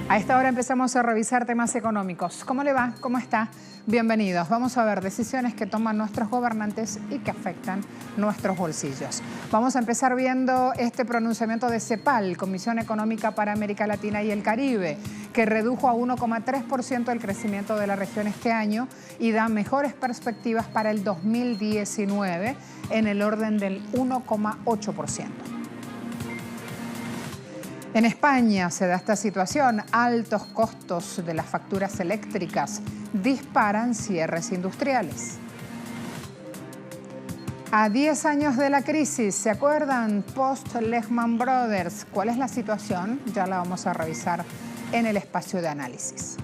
A esta hora empezamos a revisar temas económicos. ¿Cómo le va? ¿Cómo está? Bienvenidos. Vamos a ver decisiones que toman nuestros gobernantes y que afectan nuestros bolsillos. Vamos a empezar viendo este pronunciamiento de CEPAL, Comisión Económica para América Latina y el Caribe, que redujo a 1,3% el crecimiento de la región este año y da mejores perspectivas para el 2019 en el orden del 1,8%. En España se da esta situación. Altos costos de las facturas eléctricas disparan cierres industriales. A 10 años de la crisis, ¿se acuerdan? Post-Lehman Brothers. ¿Cuál es la situación? Ya la vamos a revisar en el espacio de análisis.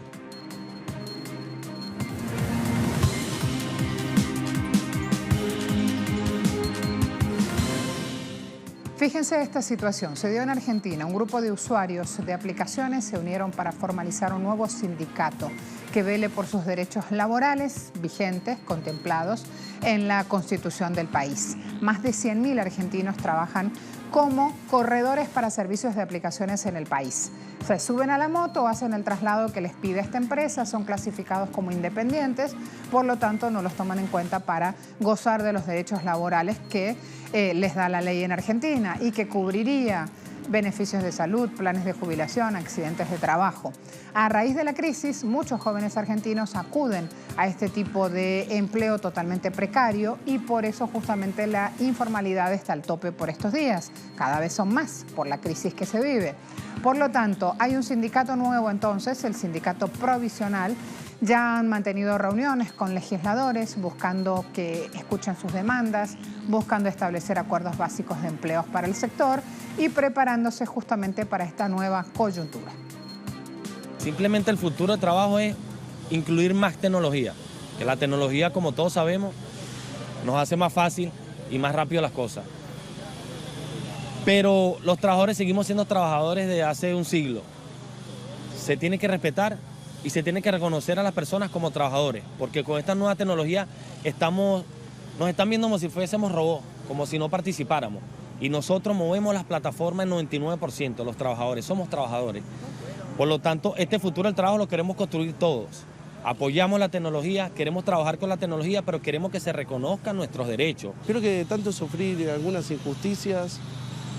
Fíjense esta situación, se dio en Argentina. Un grupo de usuarios de aplicaciones se unieron para formalizar un nuevo sindicato que vele por sus derechos laborales vigentes, contemplados en la Constitución del país. Más de 100.000 argentinos trabajan como corredores para servicios de aplicaciones en el país. Se suben a la moto, hacen el traslado que les pide esta empresa, son clasificados como independientes, por lo tanto no los toman en cuenta para gozar de los derechos laborales que les da la ley en Argentina y que cubriría beneficios de salud, planes de jubilación, accidentes de trabajo. A raíz de la crisis, muchos jóvenes argentinos acuden a este tipo de empleo totalmente precario y por eso justamente la informalidad está al tope por estos días. Cada vez son más por la crisis que se vive. Por lo tanto, hay un sindicato nuevo entonces, el Sindicato Provisional. Ya han mantenido reuniones con legisladores buscando que escuchen sus demandas, buscando establecer acuerdos básicos de empleos para el sector y preparándose justamente para esta nueva coyuntura. Simplemente el futuro de trabajo es incluir más tecnología, que la tecnología, como todos sabemos, nos hace más fácil y más rápido las cosas. Pero los trabajadores seguimos siendo trabajadores de hace un siglo. Se tiene que respetar y se tiene que reconocer a las personas como trabajadores, porque con esta nueva tecnología nos están viendo como si fuésemos robots, como si no participáramos. Y nosotros movemos las plataformas en 99%, los trabajadores, somos trabajadores. Por lo tanto, este futuro del trabajo lo queremos construir todos. Apoyamos la tecnología, queremos trabajar con la tecnología, pero queremos que se reconozcan nuestros derechos. Creo que de tanto sufrir algunas injusticias,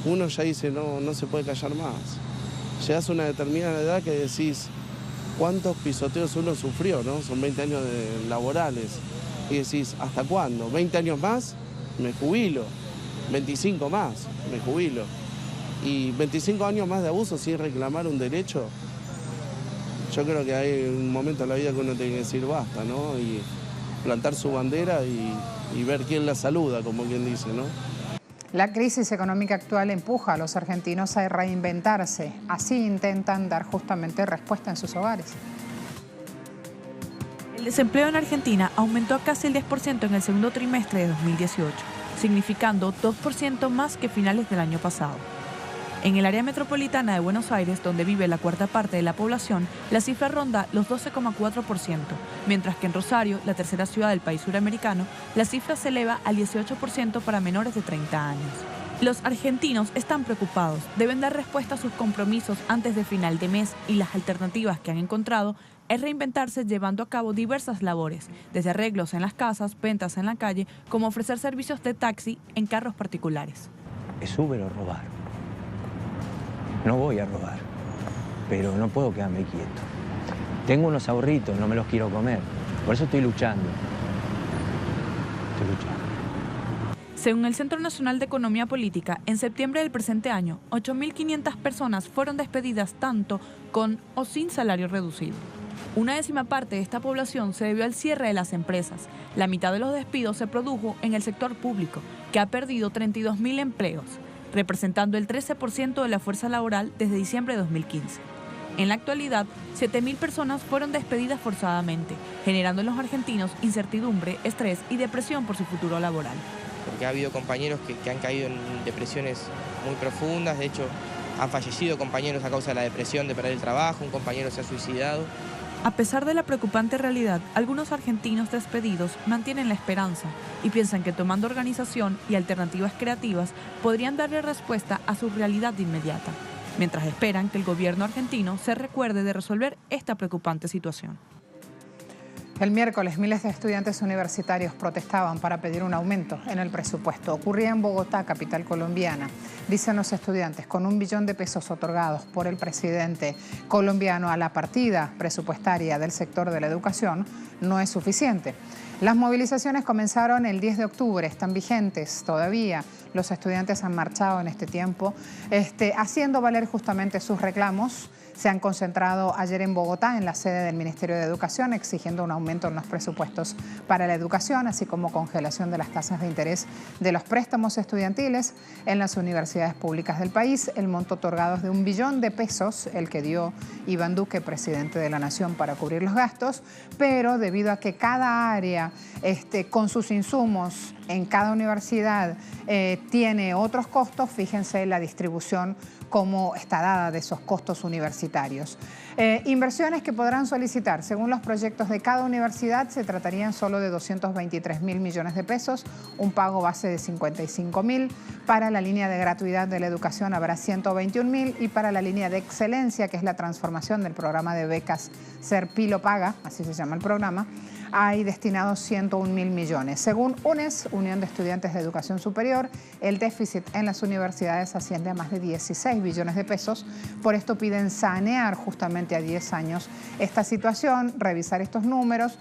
uno ya dice, no se puede callar más. Llegas a una determinada edad que decís, ¿cuántos pisoteos uno sufrió, no? Son 20 años laborales. Y decís, ¿hasta cuándo? ¿20 años más? Me jubilo. 25 más, me jubilo. Y 25 años más de abuso sin reclamar un derecho. Yo creo que hay un momento en la vida que uno tiene que decir basta, ¿no? Y plantar su bandera y ver quién la saluda, como quien dice, ¿no? La crisis económica actual empuja a los argentinos a reinventarse. Así intentan dar justamente respuesta en sus hogares. El desempleo en Argentina aumentó a casi el 10% en el segundo trimestre de 2018, significando 2% más que finales del año pasado. En el área metropolitana de Buenos Aires, donde vive la cuarta parte de la población, la cifra ronda los 12,4%, mientras que en Rosario, la tercera ciudad del país suramericano, la cifra se eleva al 18% para menores de 30 años. Los argentinos están preocupados, deben dar respuesta a sus compromisos antes de final de mes y las alternativas que han encontrado es reinventarse llevando a cabo diversas labores, desde arreglos en las casas, ventas en la calle, como ofrecer servicios de taxi en carros particulares. ¿Es Uber o robar? No voy a robar, pero no puedo quedarme quieto. Tengo unos ahorritos, no me los quiero comer, por eso estoy luchando. Según el Centro Nacional de Economía Política, en septiembre del presente año, 8.500 personas fueron despedidas tanto con o sin salario reducido. Una décima parte de esta población se debió al cierre de las empresas. La mitad de los despidos se produjo en el sector público, que ha perdido 32.000 empleos, representando el 13% de la fuerza laboral desde diciembre de 2015. En la actualidad, 7.000 personas fueron despedidas forzadamente, generando en los argentinos incertidumbre, estrés y depresión por su futuro laboral. Porque ha habido compañeros que han caído en depresiones muy profundas, de hecho han fallecido compañeros a causa de la depresión de perder el trabajo, un compañero se ha suicidado. A pesar de la preocupante realidad, algunos argentinos despedidos mantienen la esperanza y piensan que tomando organización y alternativas creativas podrían darle respuesta a su realidad inmediata. mientras esperan que el gobierno argentino se recuerde de resolver esta preocupante situación. El miércoles, miles de estudiantes universitarios protestaban para pedir un aumento en el presupuesto. Ocurría en Bogotá, capital colombiana. Dicen los estudiantes, con 1 billón de pesos otorgados por el presidente colombiano a la partida presupuestaria del sector de la educación, no es suficiente. Las movilizaciones comenzaron el 10 de octubre, están vigentes todavía. Los estudiantes han marchado en este tiempo, haciendo valer justamente sus reclamos. Se han concentrado ayer en Bogotá, en la sede del Ministerio de Educación, exigiendo un aumento en los presupuestos para la educación, así como congelación de las tasas de interés de los préstamos estudiantiles en las universidades públicas del país. El monto otorgado es de 1 billón de pesos, el que dio Iván Duque, presidente de la Nación, para cubrir los gastos, pero debido a que cada área, con sus insumos en cada universidad, tiene otros costos, fíjense la distribución cómo está dada de esos costos universitarios. Inversiones que podrán solicitar, según los proyectos de cada universidad, se tratarían solo de 223.000 millones de pesos, un pago base de 55.000, para la línea de gratuidad de la educación habrá 121.000 y para la línea de excelencia, que es la transformación del programa de becas Ser Pilo Paga, así se llama el programa, hay destinados 101.000 millones. Según UNES, Unión de Estudiantes de Educación Superior, el déficit en las universidades asciende a más de 16 billones de pesos. Por esto piden sanear justamente a 10 años esta situación, revisar estos números.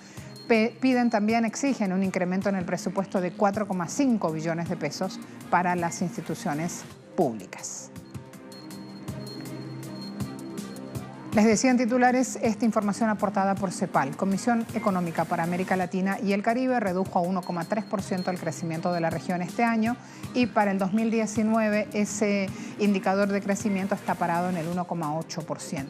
Piden también, exigen un incremento en el presupuesto de 4,5 billones de pesos para las instituciones públicas. Les decía en titulares, esta información aportada por CEPAL. Comisión Económica para América Latina y el Caribe redujo a 1,3% el crecimiento de la región este año y para el 2019 ese indicador de crecimiento está parado en el 1,8%.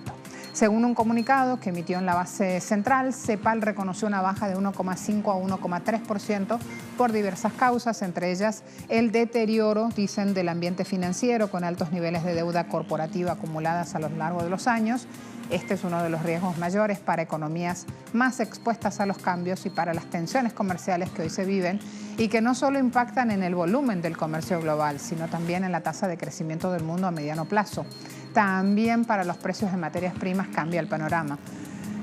Según un comunicado que emitió en la base central, CEPAL reconoció una baja de 1,5 a 1,3% por diversas causas, entre ellas el deterioro, dicen, del ambiente financiero con altos niveles de deuda corporativa acumuladas a lo largo de los años. Este es uno de los riesgos mayores para economías más expuestas a los cambios y para las tensiones comerciales que hoy se viven y que no solo impactan en el volumen del comercio global, sino también en la tasa de crecimiento del mundo a mediano plazo. También para los precios de materias primas cambia el panorama.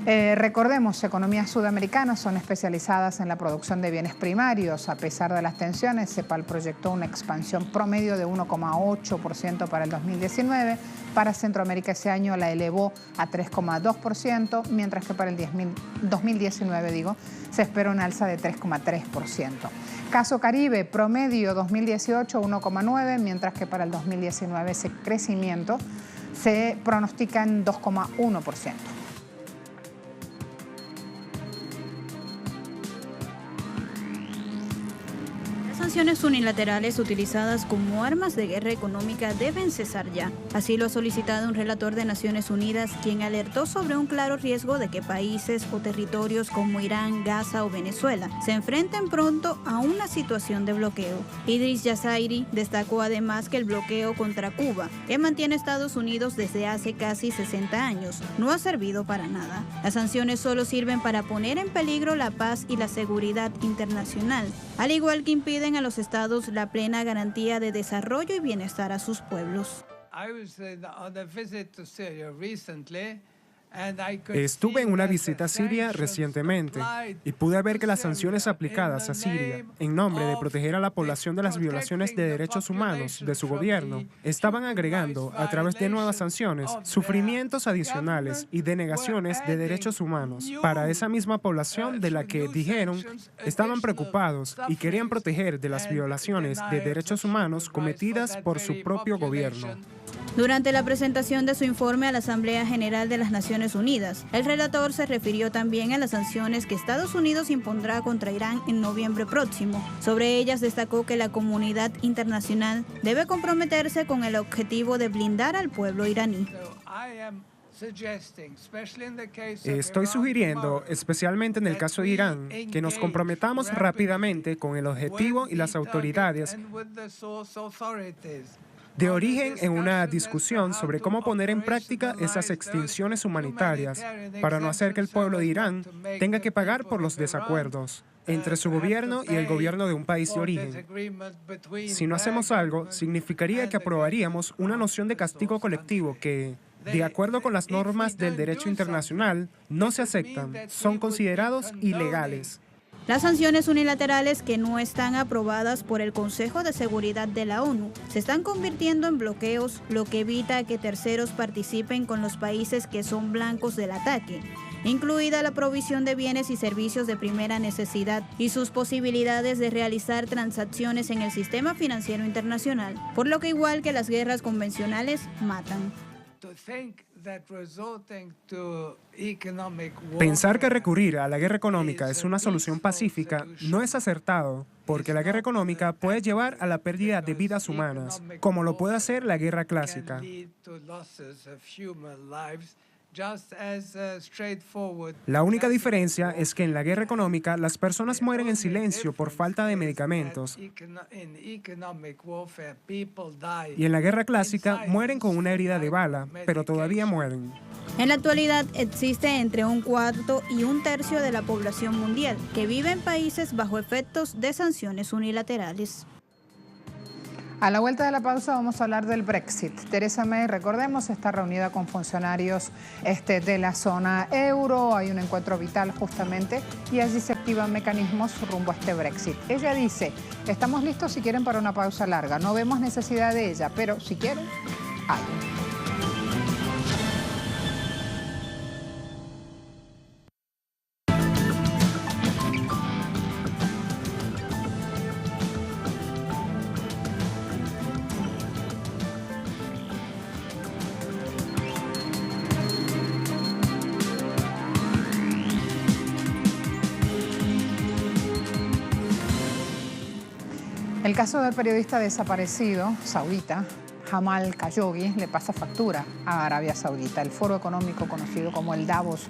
Recordemos, economías sudamericanas son especializadas en la producción de bienes primarios. A pesar de las tensiones, CEPAL proyectó una expansión promedio de 1,8% para el 2019. Para Centroamérica ese año la elevó a 3,2%, mientras que para el 2019, se espera una alza de 3,3%. Caso Caribe, promedio 2018 1,9%, mientras que para el 2019 ese crecimiento se pronostica en 2,1%. Las sanciones unilaterales utilizadas como armas de guerra económica deben cesar ya. Así lo ha solicitado un relator de Naciones Unidas, quien alertó sobre un claro riesgo de que países o territorios como Irán, Gaza o Venezuela se enfrenten pronto a una situación de bloqueo. Idris Yazairi destacó además que el bloqueo contra Cuba, que mantiene Estados Unidos desde hace casi 60 años, no ha servido para nada. Las sanciones solo sirven para poner en peligro la paz y la seguridad internacional, al igual que impiden a los estados la plena garantía de desarrollo y bienestar a sus pueblos. Estuve en una visita a Siria recientemente y pude ver que las sanciones aplicadas a Siria en nombre de proteger a la población de las violaciones de derechos humanos de su gobierno estaban agregando a través de nuevas sanciones sufrimientos adicionales y denegaciones de derechos humanos para esa misma población de la que dijeron estaban preocupados y querían proteger de las violaciones de derechos humanos cometidas por su propio gobierno. Durante la presentación de su informe a la Asamblea General de las Naciones Unidas, el relator se refirió también a las sanciones que Estados Unidos impondrá contra Irán en noviembre próximo. Sobre ellas destacó que la comunidad internacional debe comprometerse con el objetivo de blindar al pueblo iraní. Estoy sugiriendo, especialmente en el caso de Irán, que nos comprometamos rápidamente con el objetivo y las autoridades de origen en una discusión sobre cómo poner en práctica esas extinciones humanitarias para no hacer que el pueblo de Irán tenga que pagar por los desacuerdos. entre su gobierno y el gobierno de un país de origen. Si no hacemos algo, significaría que aprobaríamos una noción de castigo colectivo que, de acuerdo con las normas del derecho internacional, no se aceptan, son considerados ilegales. Las sanciones unilaterales que no están aprobadas por el Consejo de Seguridad de la ONU se están convirtiendo en bloqueos, lo que evita que terceros participen con los países que son blancos del ataque, incluida la provisión de bienes y servicios de primera necesidad y sus posibilidades de realizar transacciones en el sistema financiero internacional, por lo que igual que las guerras convencionales, matan. Pensar que recurrir a la guerra económica es una solución pacífica no es acertado, porque la guerra económica puede llevar a la pérdida de vidas humanas, como lo puede hacer la guerra clásica. La única diferencia es que en la guerra económica las personas mueren en silencio por falta de medicamentos y en la guerra clásica mueren con una herida de bala, pero todavía mueren. En la actualidad existe entre un cuarto y un tercio de la población mundial que vive en países bajo efectos de sanciones unilaterales. A la vuelta de la pausa vamos a hablar del Brexit. Theresa May, recordemos, está reunida con funcionarios de la zona euro. Hay un encuentro vital justamente y allí se activan mecanismos rumbo a este Brexit. Ella dice, estamos listos si quieren para una pausa larga. No vemos necesidad de ella, pero si quieren, hay. El caso del periodista desaparecido saudita, Jamal Khashoggi, le pasa factura a Arabia Saudita. El foro económico conocido como el Davos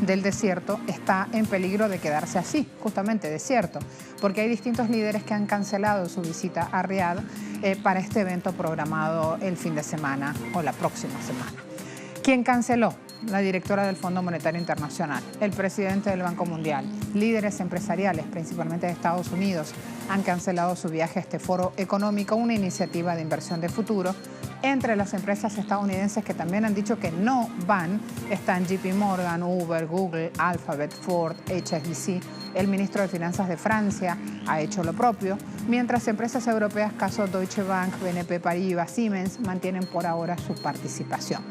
del desierto está en peligro de quedarse así, justamente desierto, porque hay distintos líderes que han cancelado su visita a Riad para este evento programado el fin de semana o la próxima semana. ¿Quién canceló? La directora del Fondo Monetario Internacional, el presidente del Banco Mundial, líderes empresariales, principalmente de Estados Unidos, han cancelado su viaje a este foro económico, una iniciativa de inversión de futuro. Entre las empresas estadounidenses que también han dicho que no van están JP Morgan, Uber, Google, Alphabet, Ford, HSBC. El ministro de Finanzas de Francia ha hecho lo propio, mientras empresas europeas, caso Deutsche Bank, BNP Paribas, Siemens, mantienen por ahora su participación.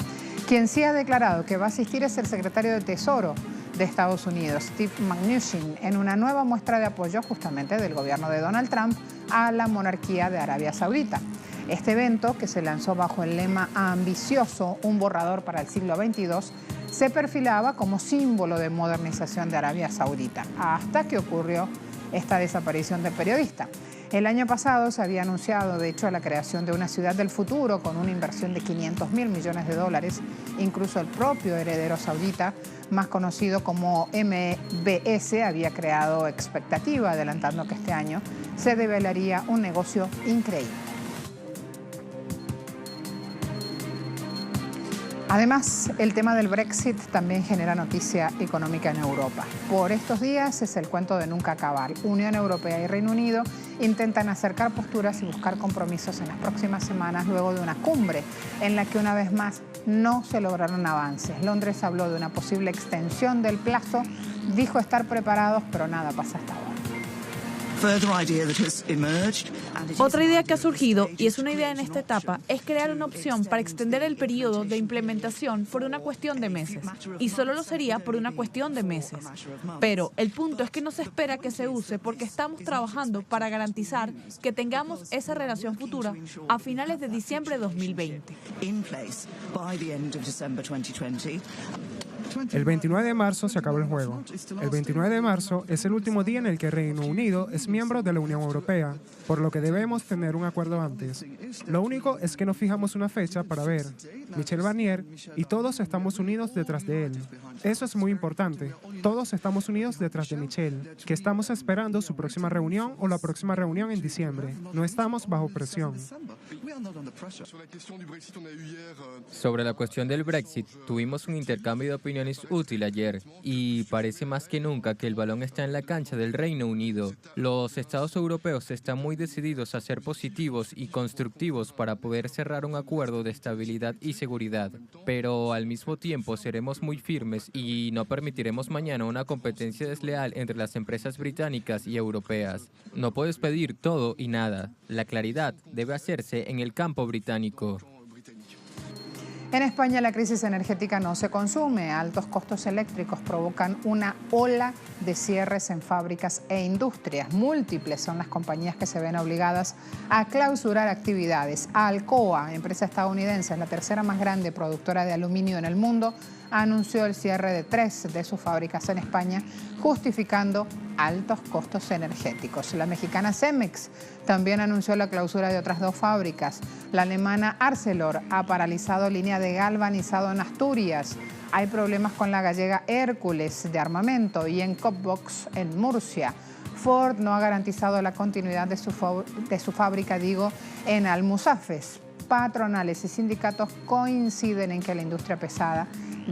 Quien sí ha declarado que va a asistir es el secretario de Tesoro de Estados Unidos, Steve Mnuchin, en una nueva muestra de apoyo justamente del gobierno de Donald Trump a la monarquía de Arabia Saudita. Este evento, que se lanzó bajo el lema ambicioso, un borrador para el siglo XXII, se perfilaba como símbolo de modernización de Arabia Saudita, hasta que ocurrió esta desaparición del periodista. El año pasado se había anunciado, de hecho, la creación de una ciudad del futuro con una inversión de $500 mil millones. Incluso el propio heredero saudita, más conocido como MBS, había creado expectativa, adelantando que este año se develaría un negocio increíble. Además, el tema del Brexit también genera noticia económica en Europa. Por estos días es el cuento de nunca acabar. Unión Europea y Reino Unido intentan acercar posturas y buscar compromisos en las próximas semanas luego de una cumbre en la que una vez más no se lograron avances. Londres habló de una posible extensión del plazo, dijo estar preparados, pero nada pasa hasta ahora. Otra idea que ha surgido, y es una idea en esta etapa, es crear una opción para extender el periodo de implementación por una cuestión de meses. Y solo lo sería por una cuestión de meses. Pero el punto es que no se espera que se use porque estamos trabajando para garantizar que tengamos esa relación futura a finales de diciembre de 2020. El 29 de marzo se acaba el juego. El 29 de marzo es el último día en el que Reino Unido es miembro de la Unión Europea, por lo que debemos tener un acuerdo antes. Lo único es que no fijamos una fecha para ver. Michel Barnier y todos estamos unidos detrás de él. Eso es muy importante. Todos estamos unidos detrás de Michel, que estamos esperando su próxima reunión o la próxima reunión en diciembre. No estamos bajo presión. Sobre la cuestión del Brexit, tuvimos un intercambio de opiniones útil ayer y parece más que nunca que el balón está en la cancha del Reino Unido. Los estados europeos están muy decididos a ser positivos y constructivos para poder cerrar un acuerdo de estabilidad y seguridad, pero al mismo tiempo seremos muy firmes y no permitiremos mañana una competencia desleal entre las empresas británicas y europeas. No puedes pedir todo y nada. La claridad debe hacerse en el campo británico. En España la crisis energética no se consume. Altos costos eléctricos provocan una ola de cierres en fábricas e industrias. Múltiples son las compañías que se ven obligadas a clausurar actividades. Alcoa, empresa estadounidense, la tercera más grande productora de aluminio en el mundo, anunció el cierre de 3 de sus fábricas en España, justificando altos costos energéticos. La mexicana Cemex también anunció la clausura de otras 2 fábricas. La alemana Arcelor ha paralizado línea de galvanizado en Asturias. Hay problemas con la gallega Hércules de armamento y en Copbox en Murcia. Ford no ha garantizado la continuidad de su fábrica, en Almusafes. Patronales y sindicatos coinciden en que la industria pesada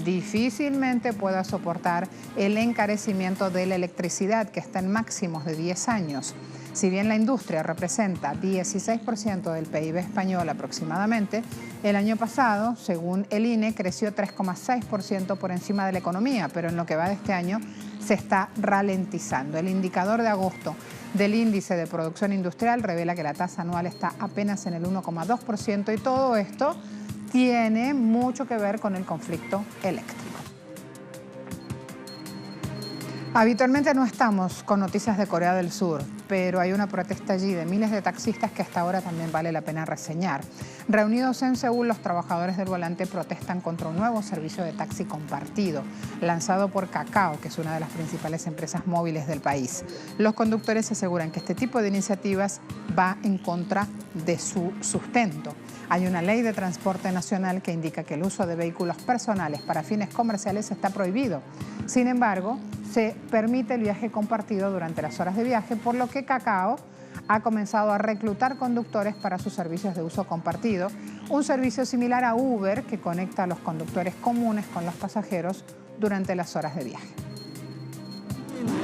difícilmente pueda soportar el encarecimiento de la electricidad, que está en máximos de 10 años. Si bien la industria representa 16% del PIB español aproximadamente, el año pasado, según el INE, creció 3,6% por encima de la economía, pero en lo que va de este año se está ralentizando. El indicador de agosto del índice de producción industrial revela que la tasa anual está apenas en el 1,2% y todo esto tiene mucho que ver con el conflicto eléctrico. Habitualmente no estamos con noticias de Corea del Sur, pero hay una protesta allí de miles de taxistas que hasta ahora también vale la pena reseñar. Reunidos en Seúl, los trabajadores del volante protestan contra un nuevo servicio de taxi compartido, lanzado por Kakao, que es una de las principales empresas móviles del país. Los conductores aseguran que este tipo de iniciativas va en contra de su sustento. Hay una ley de transporte nacional que indica que el uso de vehículos personales para fines comerciales está prohibido. Sin embargo, se permite el viaje compartido durante las horas de viaje, por lo que Kakao ha comenzado a reclutar conductores para sus servicios de uso compartido, un servicio similar a Uber que conecta a los conductores comunes con los pasajeros durante las horas de viaje.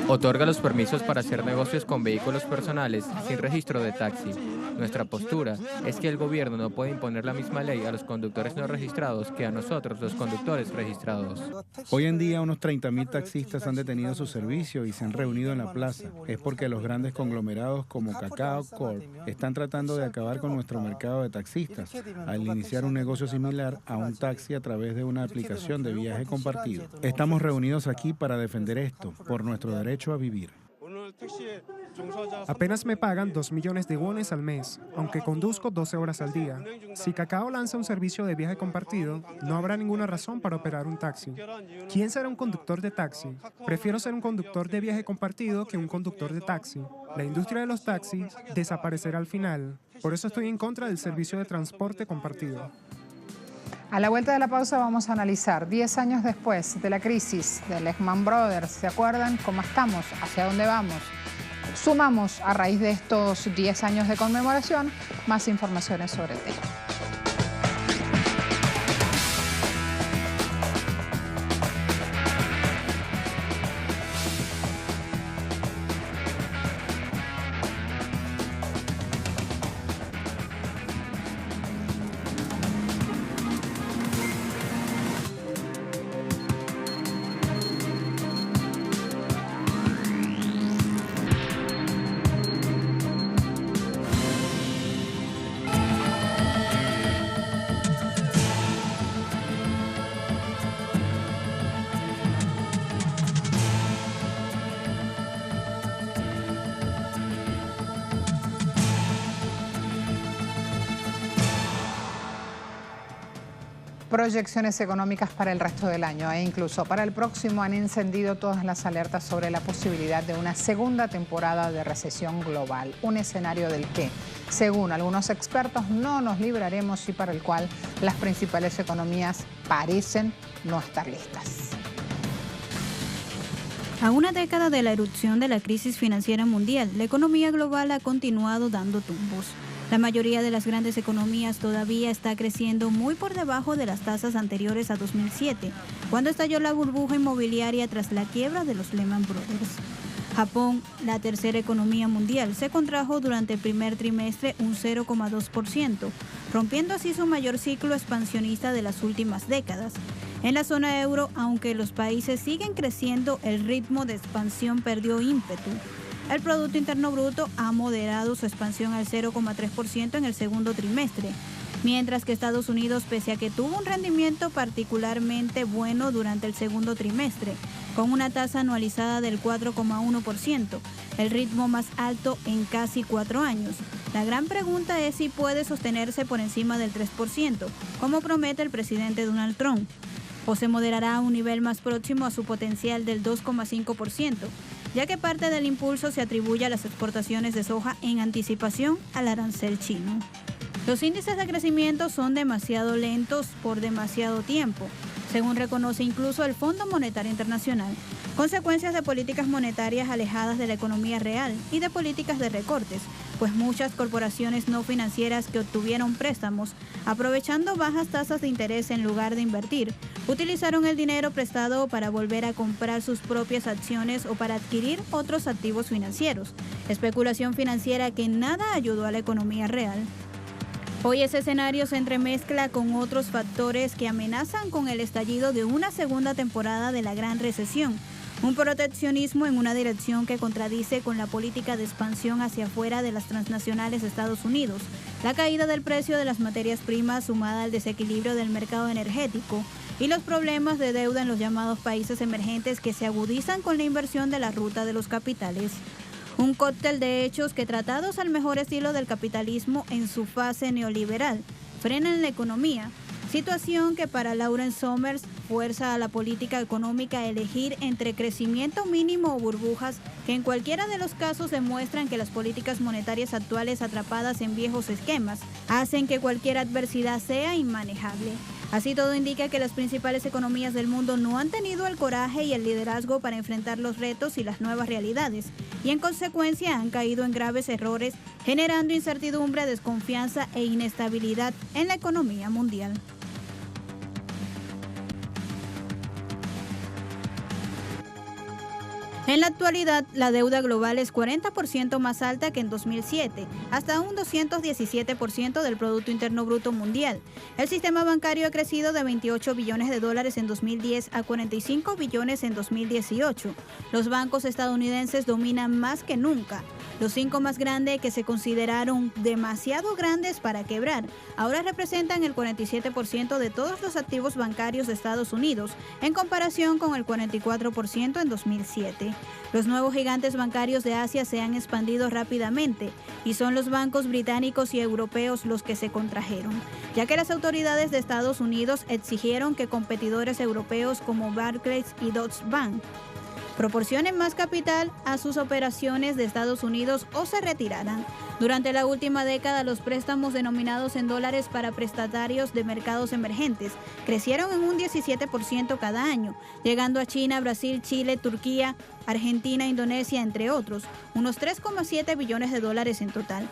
Otorga los permisos para hacer negocios con vehículos personales sin registro de taxi. Nuestra postura es que el gobierno no puede imponer la misma ley a los conductores no registrados que a nosotros, los conductores registrados. Hoy en día unos 30.000 taxistas han detenido su servicio y se han reunido en la plaza. Es porque los grandes conglomerados como Kakao Corp están tratando de acabar con nuestro mercado de taxistas al iniciar un negocio similar a un taxi a través de una aplicación de viaje compartido. Estamos reunidos aquí para defender esto, por nuestro derecho a vivir. Apenas me pagan 2 millones de wones al mes, aunque conduzco 12 horas al día. Si Kakao lanza un servicio de viaje compartido, no habrá ninguna razón para operar un taxi. ¿Quién será un conductor de taxi? Prefiero ser un conductor de viaje compartido que un conductor de taxi. La industria de los taxis desaparecerá al final. Por eso estoy en contra del servicio de transporte compartido. A la vuelta de la pausa vamos a analizar 10 años después de la crisis de Lehman Brothers. ¿Se acuerdan cómo estamos? ¿Hacia dónde vamos? Sumamos a raíz de estos 10 años de conmemoración más informaciones sobre el tema. Proyecciones económicas para el resto del año e incluso para el próximo han encendido todas las alertas sobre la posibilidad de una segunda temporada de recesión global, un escenario del que, según algunos expertos, no nos libraremos y para el cual las principales economías parecen no estar listas. A una década de la erupción de la crisis financiera mundial, la economía global ha continuado dando tumbos. La mayoría de las grandes economías todavía está creciendo muy por debajo de las tasas anteriores a 2007, cuando estalló la burbuja inmobiliaria tras la quiebra de los Lehman Brothers. Japón, la tercera economía mundial, se contrajo durante el primer trimestre un 0,2%, rompiendo así su mayor ciclo expansionista de las últimas décadas. En la zona euro, aunque los países siguen creciendo, el ritmo de expansión perdió ímpetu. El Producto Interno Bruto ha moderado su expansión al 0,3% en el segundo trimestre, mientras que Estados Unidos, pese a que tuvo un rendimiento particularmente bueno durante el segundo trimestre, con una tasa anualizada del 4,1%, el ritmo más alto en casi 4 años. La gran pregunta es si puede sostenerse por encima del 3%, como promete el presidente Donald Trump, o se moderará a un nivel más próximo a su potencial del 2,5%, ya que parte del impulso se atribuye a las exportaciones de soja en anticipación al arancel chino. Los índices de crecimiento son demasiado lentos por demasiado tiempo, según reconoce incluso el Fondo Monetario Internacional, consecuencias de políticas monetarias alejadas de la economía real y de políticas de recortes, pues muchas corporaciones no financieras que obtuvieron préstamos, aprovechando bajas tasas de interés en lugar de invertir, utilizaron el dinero prestado para volver a comprar sus propias acciones o para adquirir otros activos financieros, especulación financiera que nada ayudó a la economía real. Hoy ese escenario se entremezcla con otros factores que amenazan con el estallido de una segunda temporada de la Gran Recesión, un proteccionismo en una dirección que contradice con la política de expansión hacia afuera de las transnacionales de Estados Unidos, la caída del precio de las materias primas sumada al desequilibrio del mercado energético y los problemas de deuda en los llamados países emergentes que se agudizan con la inversión de la ruta de los capitales. Un cóctel de hechos que, tratados al mejor estilo del capitalismo en su fase neoliberal, frenan la economía, situación que para Lawrence Summers fuerza a la política económica a elegir entre crecimiento mínimo o burbujas que en cualquiera de los casos demuestran que las políticas monetarias actuales atrapadas en viejos esquemas hacen que cualquier adversidad sea inmanejable. Así todo indica que las principales economías del mundo no han tenido el coraje y el liderazgo para enfrentar los retos y las nuevas realidades, y en consecuencia han caído en graves errores, generando incertidumbre, desconfianza e inestabilidad en la economía mundial. En la actualidad, la deuda global es 40% más alta que en 2007, hasta un 217% del Producto Interno Bruto mundial. El sistema bancario ha crecido de 28 billones de dólares en 2010 a 45 billones en 2018. Los bancos estadounidenses dominan más que nunca. Los 5 más grandes, que se consideraron demasiado grandes para quebrar, ahora representan el 47% de todos los activos bancarios de Estados Unidos, en comparación con el 44% en 2007. Los nuevos gigantes bancarios de Asia se han expandido rápidamente y son los bancos británicos y europeos los que se contrajeron, ya que las autoridades de Estados Unidos exigieron que competidores europeos como Barclays y Deutsche Bank proporcionen más capital a sus operaciones de Estados Unidos o se retiraran. Durante la última década, los préstamos denominados en dólares para prestatarios de mercados emergentes crecieron en un 17% cada año, llegando a China, Brasil, Chile, Turquía, Argentina, Indonesia, entre otros, unos 3,7 billones de dólares en total.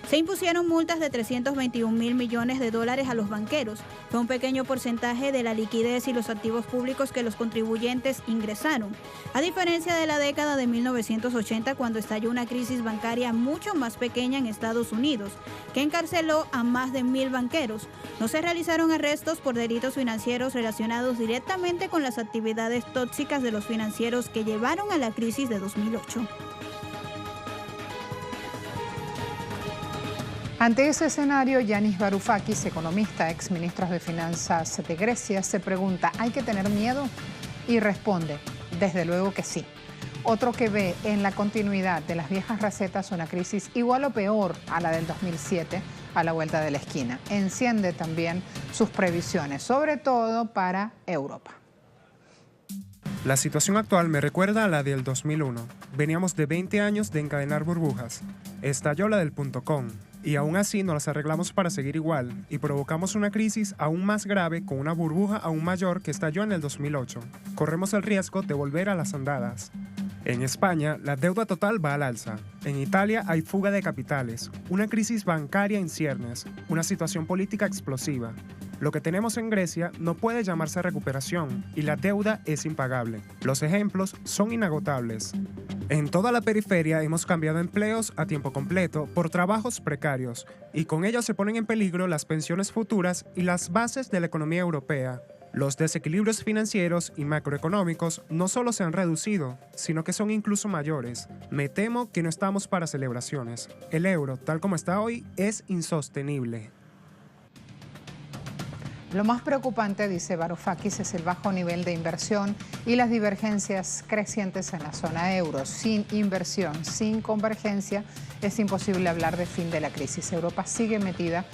Se impusieron multas de 321 mil millones de dólares a los banqueros. Fue un pequeño porcentaje de la liquidez y los activos públicos que los contribuyentes ingresaron. A diferencia de la década de 1980, cuando estalló una crisis bancaria mucho más pequeña en Estados Unidos, que encarceló a más de 1.000 banqueros, no se realizaron arrestos por delitos financieros relacionados directamente con las actividades tóxicas de los financieros que llevaron a la crisis de 2008. Ante ese escenario, Yanis Varoufakis, economista, exministro de Finanzas de Grecia, se pregunta, ¿hay que tener miedo? Y responde, desde luego que sí. Otro que ve en la continuidad de las viejas recetas una crisis igual o peor a la del 2007 a la vuelta de la esquina. Enciende también sus previsiones, sobre todo para Europa. La situación actual me recuerda a la del 2001. Veníamos de 20 años de encadenar burbujas. Estalló la del .com. Y aún así nos las arreglamos para seguir igual y provocamos una crisis aún más grave con una burbuja aún mayor que estalló en el 2008. Corremos el riesgo de volver a las andadas. En España, la deuda total va al alza. En Italia hay fuga de capitales, una crisis bancaria en ciernes, una situación política explosiva. Lo que tenemos en Grecia no puede llamarse recuperación y la deuda es impagable. Los ejemplos son inagotables. En toda la periferia hemos cambiado empleos a tiempo completo por trabajos precarios y con ello se ponen en peligro las pensiones futuras y las bases de la economía europea. Los desequilibrios financieros y macroeconómicos no solo se han reducido, sino que son incluso mayores. Me temo que no estamos para celebraciones. El euro, tal como está hoy, es insostenible. Lo más preocupante, dice Varoufakis, es el bajo nivel de inversión y las divergencias crecientes en la zona euro. Sin inversión, sin convergencia, es imposible hablar de fin de la crisis. Europa sigue metida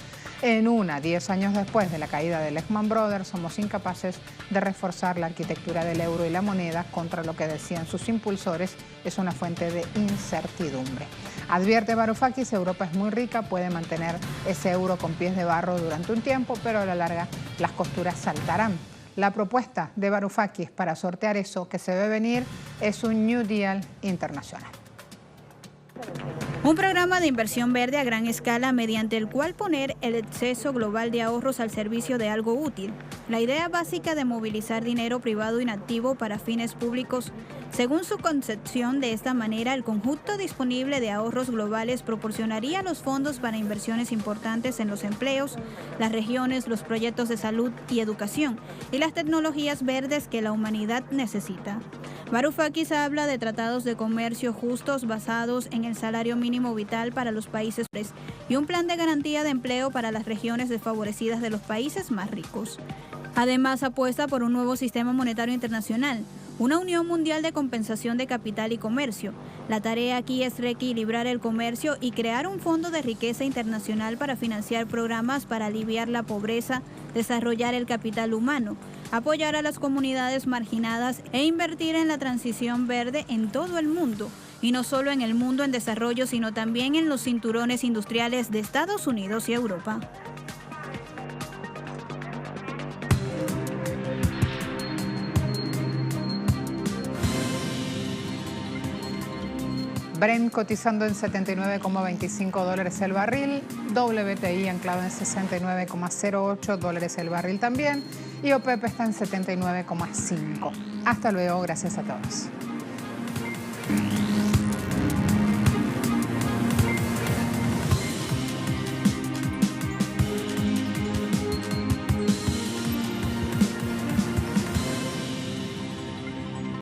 en una. 10 años después de la caída de Lehman Brothers, somos incapaces de reforzar la arquitectura del euro y la moneda contra lo que decían sus impulsores es una fuente de incertidumbre. Advierte Varoufakis, Europa es muy rica, puede mantener ese euro con pies de barro durante un tiempo, pero a la larga las costuras saltarán. La propuesta de Varoufakis para sortear eso que se ve venir es un New Deal internacional. Un programa de inversión verde a gran escala mediante el cual poner el exceso global de ahorros al servicio de algo útil. La idea básica de movilizar dinero privado inactivo para fines públicos. Según su concepción, de esta manera el conjunto disponible de ahorros globales proporcionaría los fondos para inversiones importantes en los empleos, las regiones, los proyectos de salud y educación y las tecnologías verdes que la humanidad necesita. Varoufakis habla de tratados de comercio justos basados en el salario mínimo vital para los países pobres y un plan de garantía de empleo para las regiones desfavorecidas de los países más ricos. Además, apuesta por un nuevo sistema monetario internacional, una unión mundial de compensación de capital y comercio. La tarea aquí es reequilibrar el comercio y crear un fondo de riqueza internacional para financiar programas para aliviar la pobreza, desarrollar el capital humano, apoyar a las comunidades marginadas e invertir en la transición verde en todo el mundo. Y no solo en el mundo en desarrollo, sino también en los cinturones industriales de Estados Unidos y Europa. Brent cotizando en $79,25 el barril, WTI anclado en $69,08 el barril también y OPEP está en 79,5. Hasta luego, gracias a todos.